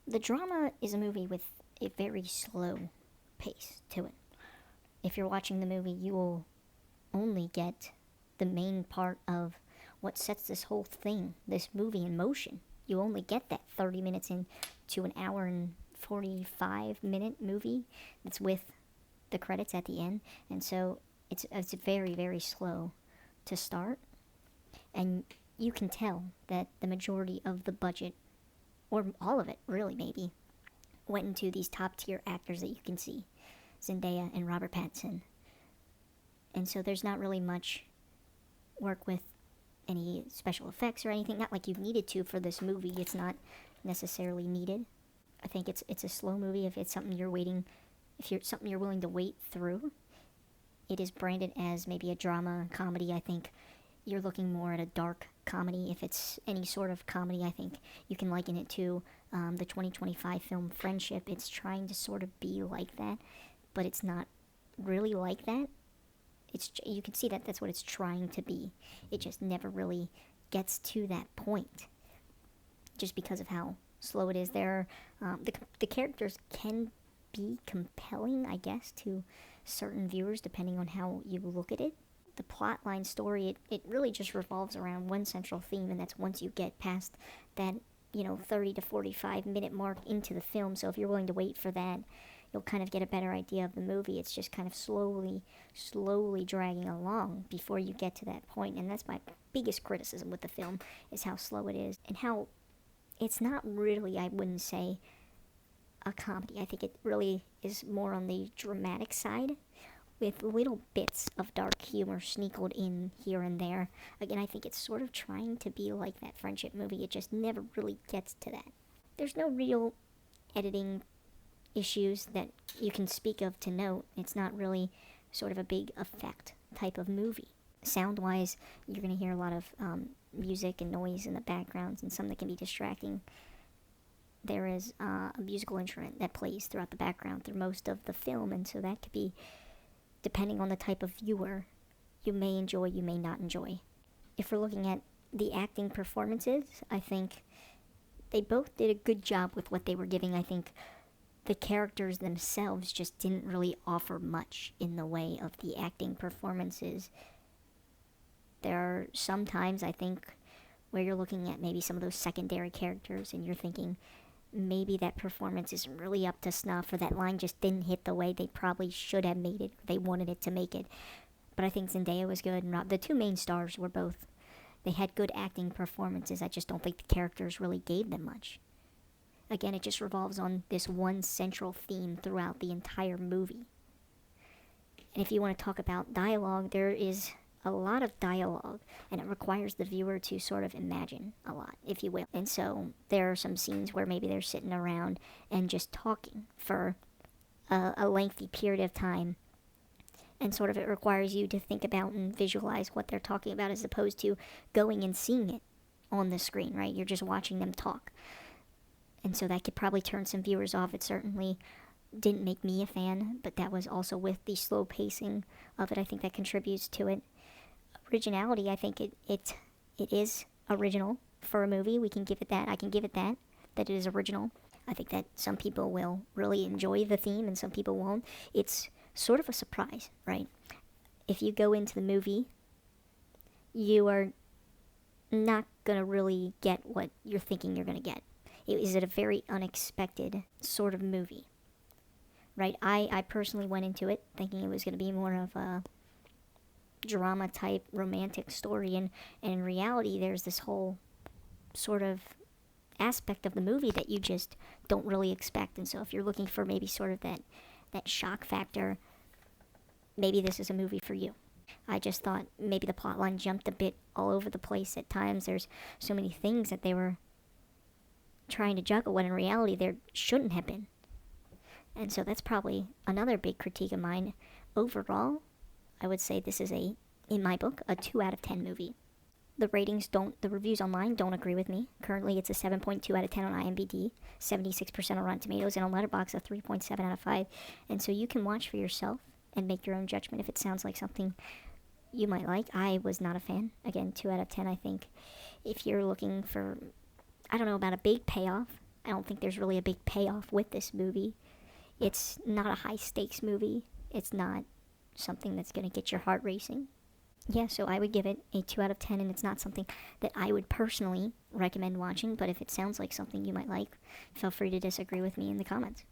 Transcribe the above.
The drama is a movie with a very slow pace to it. If you're watching the movie, you will only get the main part of what sets this whole thing, this movie in motion. You only get that 30 minutes into an hour and 45-minute movie that's with the credits at the end. And so it's very, very slow to start. And you can tell that the majority of the budget, or all of it really maybe, went into these top tier actors that you can see, Zendaya and Robert Pattinson. And so there's not really much work with any special effects or anything. Not like you've needed to for this movie. It's not necessarily needed. I think it's a slow movie if it's something you're waiting, if you're something you're willing to wait through. It is branded as maybe a drama comedy. I think you're looking more at a dark comedy. If it's any sort of comedy, I think you can liken it to the 2025 film Friendship. It's trying to sort of be like that, but it's not really like that. You can see that that's what it's trying to be. It just never really gets to that point, just because of how slow it is. The characters can be compelling, I guess, to certain viewers depending on how you look at it. The plotline story, it really just revolves around one central theme, and that's once you get past that 30 to 45 minute mark into the film. So if you're willing to wait for that, you'll kind of get a better idea of the movie. It's just kind of slowly dragging along before you get to that point. And that's my biggest criticism with the film, is how slow it is and how it's not really, I wouldn't say, a comedy. I think it really is more on the dramatic side, with little bits of dark humor sneakled in here and there. Again, I think it's sort of trying to be like that Friendship movie. It just never really gets to that. There's no real editing issues that you can speak of to note. It's not really sort of a big effect type of movie. Sound-wise, you're going to hear a lot of music and noise in the backgrounds, and some that can be distracting. There is a musical instrument that plays throughout the background through most of the film, and so that could be, depending on the type of viewer, you may enjoy, you may not enjoy. If we're looking at the acting performances, I think they both did a good job with what they were giving. I think the characters themselves just didn't really offer much in the way of the acting performances. There are some times, I think, where you're looking at maybe some of those secondary characters and you're thinking maybe that performance isn't really up to snuff, or that line just didn't hit the way they probably should have made it, or they wanted it to make it. But I think Zendaya was good, and the two main stars were both. They had good acting performances. I just don't think the characters really gave them much. Again, it just revolves on this one central theme throughout the entire movie. And if you want to talk about dialogue, there is a lot of dialogue, and it requires the viewer to sort of imagine a lot, if you will. And so there are some scenes where maybe they're sitting around and just talking for a lengthy period of time, and sort of it requires you to think about and visualize what they're talking about, as opposed to going and seeing it on the screen, right? You're just watching them talk. And so that could probably turn some viewers off. It certainly didn't make me a fan, but that was also with the slow pacing of it. I think that contributes to it. Originality, I think it is original for a movie. We can give it that. I can give it that it is original. I think that some people will really enjoy the theme and some people won't. It's sort of a surprise, right? If you go into the movie, you are not going to really get what you're thinking you're going to get. Is it a very unexpected sort of movie, right? I personally went into it thinking it was going to be more of a drama type romantic story, and in reality there's this whole sort of aspect of the movie that you just don't really expect. And so if you're looking for maybe sort of that shock factor, maybe this is a movie for you. I just thought maybe the plotline jumped a bit all over the place at times. There's so many things that they were trying to juggle when in reality there shouldn't have been. And so that's probably another big critique of mine. Overall, I would say this is in my book, a 2 out of 10 movie. The reviews online don't agree with me. Currently, it's a 7.2 out of 10 on IMDb, 76% on Rotten Tomatoes, and on Letterboxd, a 3.7 out of 5. And so you can watch for yourself and make your own judgment if it sounds like something you might like. I was not a fan. Again, 2 out of 10, I think. If you're looking for, I don't know about a big payoff, I don't think there's really a big payoff with this movie. It's not a high stakes movie. It's not something that's going to get your heart racing. Yeah, so I would give it a 2 out of 10, and it's not something that I would personally recommend watching, but if it sounds like something you might like, feel free to disagree with me in the comments.